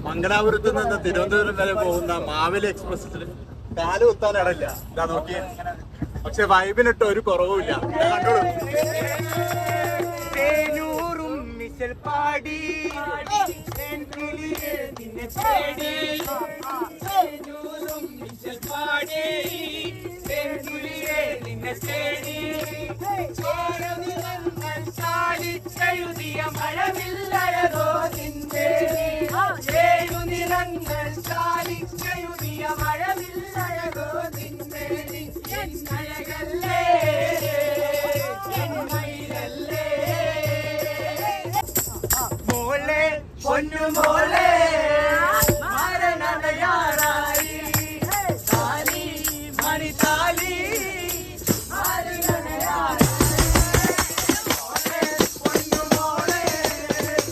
മംഗലാപുരത്ത് നിന്ന് തിരുവനന്തപുരം വരെ പോകുന്ന മാവേലി എക്സ്പ്രസിൽ കാല് കുത്താൻ ഇടയില്ല. ഇതാ നോക്കിയേ, പക്ഷെ വൈബിനിട്ട് ഒരു കുറവുമില്ല. കണ്ടോളൂ. പാടി ചാലിച്ചെഴുതിയ മഴവില്ലഴകോ നിന്റെ നിറങ്ങൾ ചാലിച്ചെഴുതിയ മഴവില്ലഴകോ നിന്റെ എന്നഴകല്ലേ എന്നയിലല്ലേ മോളെ പൊന്നു മോളെ